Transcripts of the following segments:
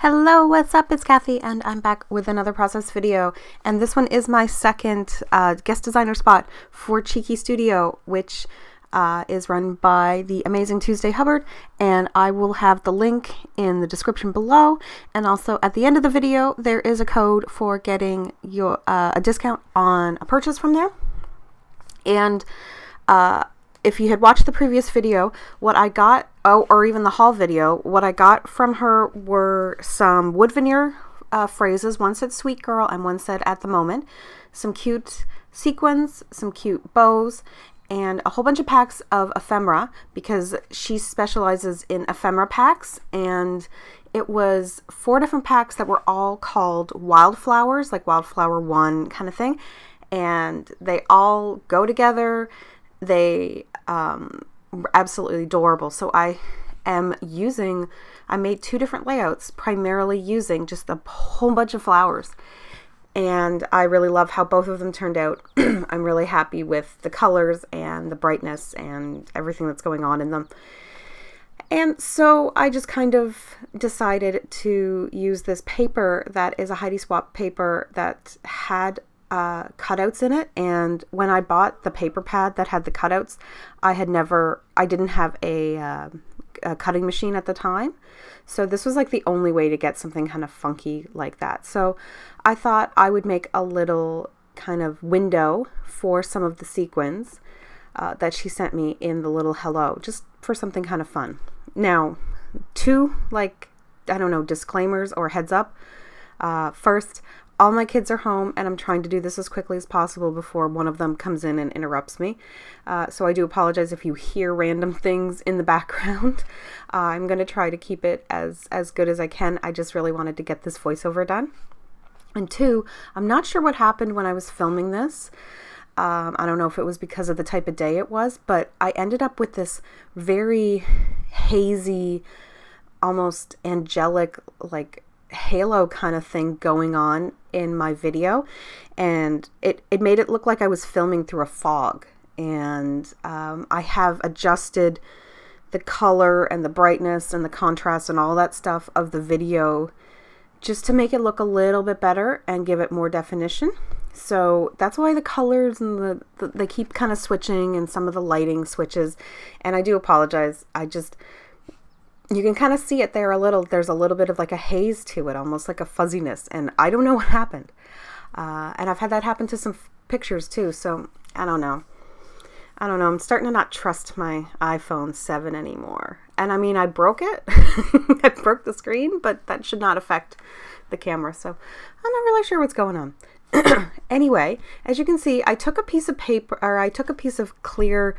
Hello, what's up? It's Kathy and I'm back with another process video, and this one is my second guest designer spot for Cheeky Studio, which is run by the amazing Tuesday Hubbard, and I will have the link in the description below, and also at the end of the video there is a code for getting your a discount on a purchase from there. And if you had watched the previous video, what I got, or even the haul video, what I got from her were some wood veneer phrases. One said sweet girl and one said at the moment. Some cute sequins, some cute bows, and a whole bunch of packs of ephemera, because she specializes in ephemera packs. And it was 4 different packs that were all called wildflowers, like Wildflower 1 kind of thing. And they all go together. They absolutely adorable. So I made 2 different layouts, primarily using just a whole bunch of flowers, and I really love how both of them turned out. I'm really happy with the colors and the brightness and everything that's going on in them. And so I just kind of decided to use this paper that is a Heidi Swap paper that had cutouts in it. And when I bought the paper pad that had the cutouts, I didn't have a cutting machine at the time, so this was like the only way to get something kind of funky like that. So I thought I would make a little kind of window for some of the sequins that she sent me in the little hello, just for something kind of fun. Now, 2, like, I don't know, disclaimers or heads up. First, all my kids are home, and I'm trying to do this as quickly as possible before one of them comes in and interrupts me. So I do apologize if you hear random things in the background. I'm going to try to keep it as good as I can. I just really wanted to get this voiceover done. And 2, I'm not sure what happened when I was filming this. I don't know if it was because of the type of day it was, but I ended up with this very hazy, almost angelic, like halo kind of thing going on in my video, and it made it look like I was filming through a fog. And I have adjusted the color and the brightness and the contrast and all that stuff of the video just to make it look a little bit better and give it more definition. So that's why the colors and they keep kind of switching, and some of the lighting switches, and I do apologize. You can kind of see it there a little. There's a little bit of like a haze to it, almost like a fuzziness, and I don't know what happened. And I've had that happen to some pictures too, so I don't know. I'm starting to not trust my iPhone 7 anymore. And I mean, I broke it. I broke the screen, but that should not affect the camera, so I'm not really sure what's going on. Anyway, as you can see, I took a piece of paper, or I took a piece of clear,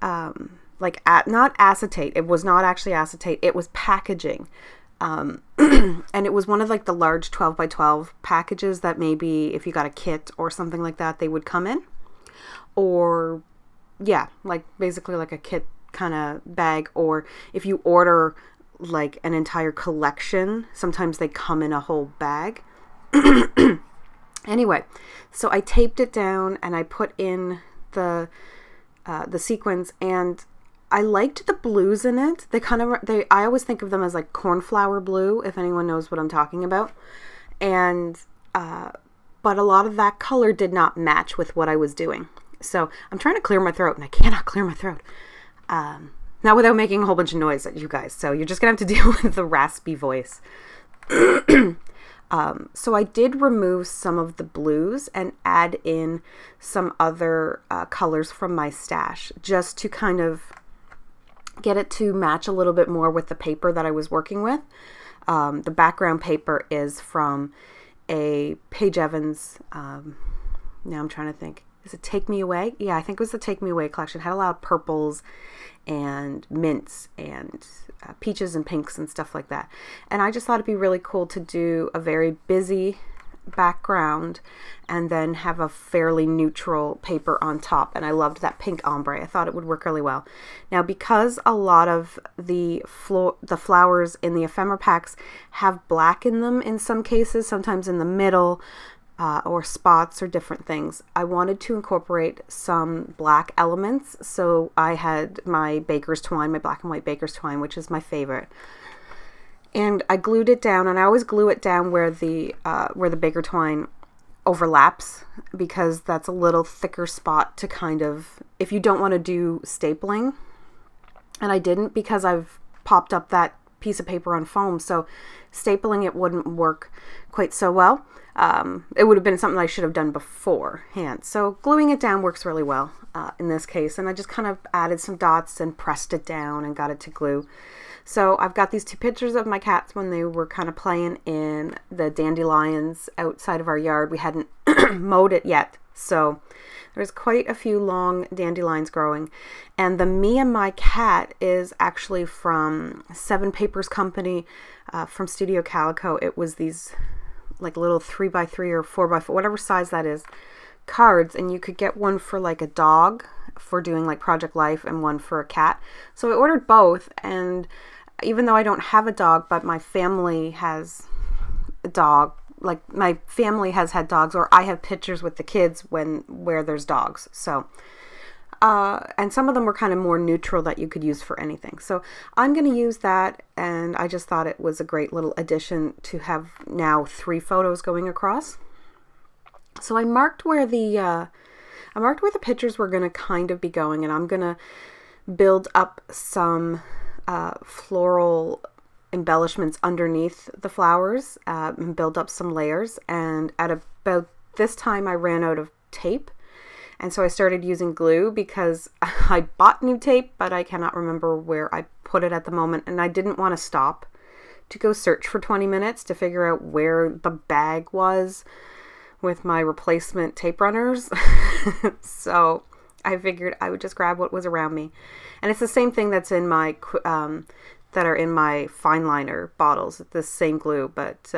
not acetate. It was not actually acetate. It was packaging. And it was one of like the large 12 by 12 packages that maybe if you got a kit or something like that, they would come in. Or yeah, like basically like a kit kind of bag. Or if you order like an entire collection, sometimes they come in a whole bag. Anyway, so I taped it down and I put in the sequins, and I liked the blues in it. I always think of them as like cornflower blue, if anyone knows what I'm talking about. And but a lot of that color did not match with what I was doing. So I'm trying to clear my throat, and I cannot clear my throat. Not without making a whole bunch of noise at you guys. So you're just gonna have to deal with the raspy voice. So I did remove some of the blues and add in some other colors from my stash, just to kind of get it to match a little bit more with the paper that I was working with. The background paper is from a Paige Evans, now I'm trying to think, is it Take Me Away? Yeah, I think it was the Take Me Away collection. It had a lot of purples and mints and peaches and pinks and stuff like that. And I just thought it'd be really cool to do a very busy background and then have a fairly neutral paper on top. And I loved that pink ombre. I thought it would work really well. Now, because a lot of the flowers in the ephemera packs have black in them in some cases, sometimes in the middle, or spots or different things, I wanted to incorporate some black elements. So I had my baker's twine, my black and white baker's twine, which is my favorite. And I glued it down, and I always glue it down where the baker twine overlaps, because that's a little thicker spot to kind of, if you don't want to do stapling. And I didn't, because I've popped up that piece of paper on foam, so stapling it wouldn't work quite so well. It would have been something I should have done beforehand. So gluing it down works really well in this case. And I just kind of added some dots and pressed it down and got it to glue. So I've got these two pictures of my cats when they were kind of playing in the dandelions outside of our yard. We hadn't mowed it yet, so there's quite a few long dandelions growing. And the Me and My Cat is actually from Seven Papers Company, from Studio Calico. It was these like little 3x3 or 4x4, whatever size that is, cards, and you could get one for like a dog for doing like Project Life and one for a cat. So I ordered both, and even though I don't have a dog, but my family has a dog, like my family has had dogs, or I have pictures with the kids where there's dogs. So and some of them were kind of more neutral that you could use for anything. So I'm going to use that, and I just thought it was a great little addition to have now 3 photos going across. So I marked where the pictures were going to kind of be going, and I'm going to build up some floral embellishments underneath the flowers, and build up some layers. And at about this time I ran out of tape, and so I started using glue, because I bought new tape, but I cannot remember where I put it at the moment, and I didn't want to stop to go search for 20 minutes to figure out where the bag was with my replacement tape runners. So I figured I would just grab what was around me. And it's the same thing that's in my that are in my fine liner bottles, the same glue. But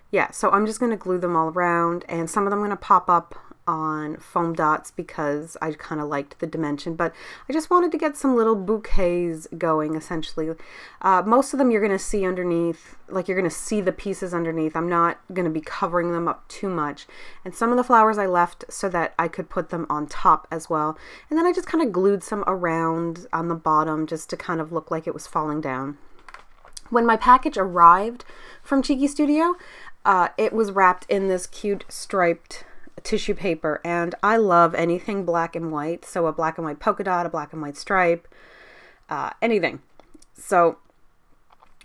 yeah, so I'm just going to glue them all around, and some of them I'm going to pop up on foam dots because I kind of liked the dimension, but I just wanted to get some little bouquets going, essentially. Most of them you're going to see underneath, like you're going to see the pieces underneath. I'm not going to be covering them up too much. And some of the flowers I left so that I could put them on top as well. And then I just kind of glued some around on the bottom just to kind of look like it was falling down. When my package arrived from Cheeky Studio, it was wrapped in this cute striped tissue paper, and I love anything black and white. So a black and white polka dot, a black and white stripe, anything. So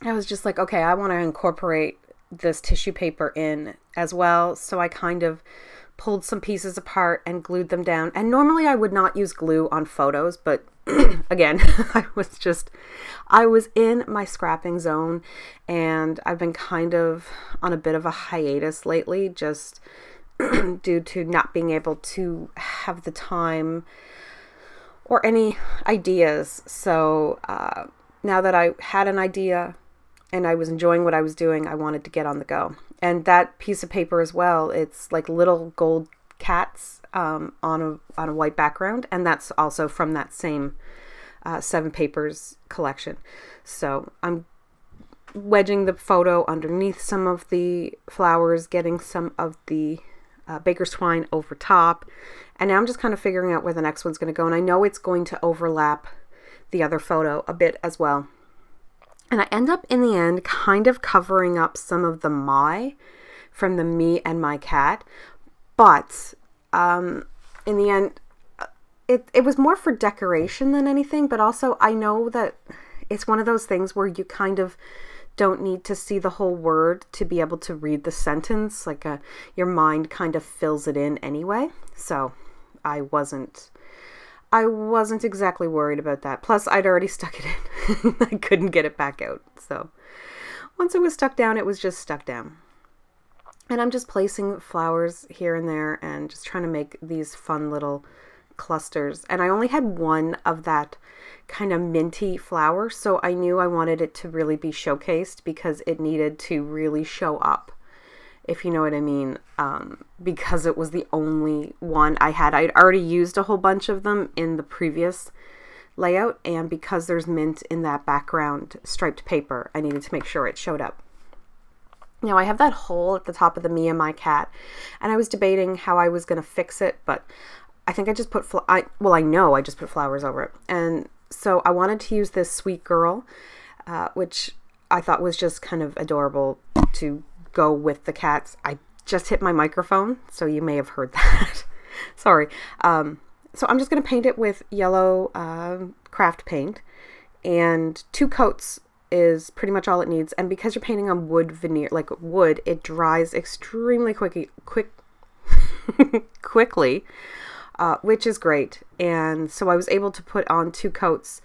I was just like, okay, I want to incorporate this tissue paper in as well. So I kind of pulled some pieces apart and glued them down. And normally I would not use glue on photos, but again, I was in my scrapping zone, and I've been kind of on a bit of a hiatus lately, just due to not being able to have the time or any ideas. So now that I had an idea and I was enjoying what I was doing, I wanted to get on the go. And that piece of paper as well, it's like little gold cats on a white background, and that's also from that same Seven Papers collection. So I'm wedging the photo underneath some of the flowers, getting some of the baker's twine over top, and now I'm just kind of figuring out where the next one's going to go. And I know it's going to overlap the other photo a bit as well. And I end up in the end kind of covering up some of the My from the Me and My Cat, but in the end it was more for decoration than anything. But also I know that it's one of those things where you kind of don't need to see the whole word to be able to read the sentence. Like your mind kind of fills it in anyway. So I wasn't exactly worried about that. Plus I'd already stuck it in. I couldn't get it back out. So once it was stuck down, it was just stuck down. And I'm just placing flowers here and there and just trying to make these fun little clusters. And I only had one of that kind of minty flower, so I knew I wanted it to really be showcased because it needed to really show up, if you know what I mean, because it was the only one I had. I'd already used a whole bunch of them in the previous layout, and because there's mint in that background striped paper, I needed to make sure it showed up. Now I have that hole at the top of the Me and My Cat, and I was debating how I was going to fix it, but I think I just put, I know I just put flowers over it. And so I wanted to use this Sweet Girl, which I thought was just kind of adorable to go with the cats. I just hit my microphone, so you may have heard that. Sorry. So I'm just going to paint it with yellow craft paint, and 2 coats is pretty much all it needs. And because you're painting on wood veneer, like wood, it dries extremely quickly, which is great. And so I was able to put on 2 coats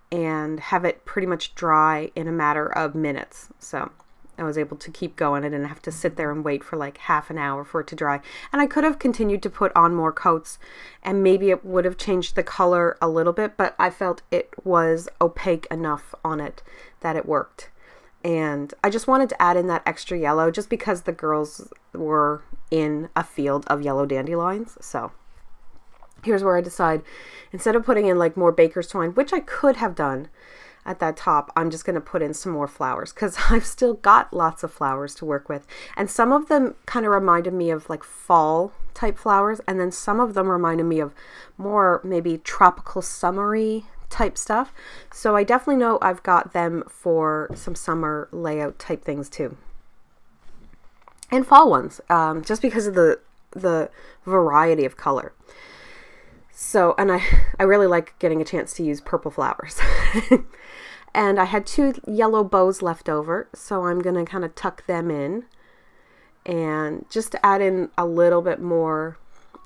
and have it pretty much dry in a matter of minutes. So I was able to keep going. I didn't have to sit there and wait for like half an hour for it to dry. And I could have continued to put on more coats and maybe it would have changed the color a little bit, but I felt it was opaque enough on it that it worked. And I just wanted to add in that extra yellow just because the girls were in a field of yellow dandelions. So here's where I decide, instead of putting in like more baker's twine, which I could have done at that top, I'm just going to put in some more flowers because I've still got lots of flowers to work with. And some of them kind of reminded me of like fall type flowers, and then some of them reminded me of more maybe tropical summery type stuff. So I definitely know I've got them for some summer layout type things too. And fall ones, just because of the variety of color. So, and I really like getting a chance to use purple flowers. And I had 2 yellow bows left over, so I'm going to kind of tuck them in and just to add in a little bit more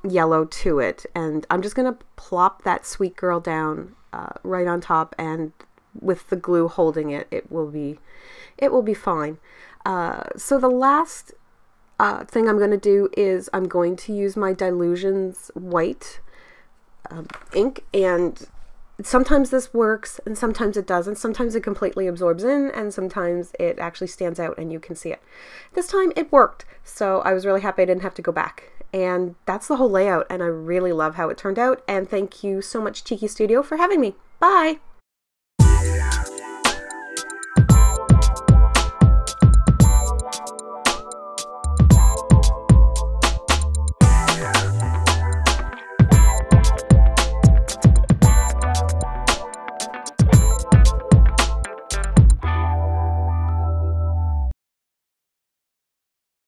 yellow to it. And I'm just going to plop that sweet girl down right on top, and with the glue holding it, it will be fine. So the last thing I'm going to do is I'm going to use my Dylusions white ink, and sometimes this works and sometimes it doesn't. Sometimes it completely absorbs in and sometimes it actually stands out and you can see it. This time it worked, so I was really happy I didn't have to go back. And that's the whole layout, and I really love how it turned out. And thank you so much, Tiki Studio, for having me. Bye!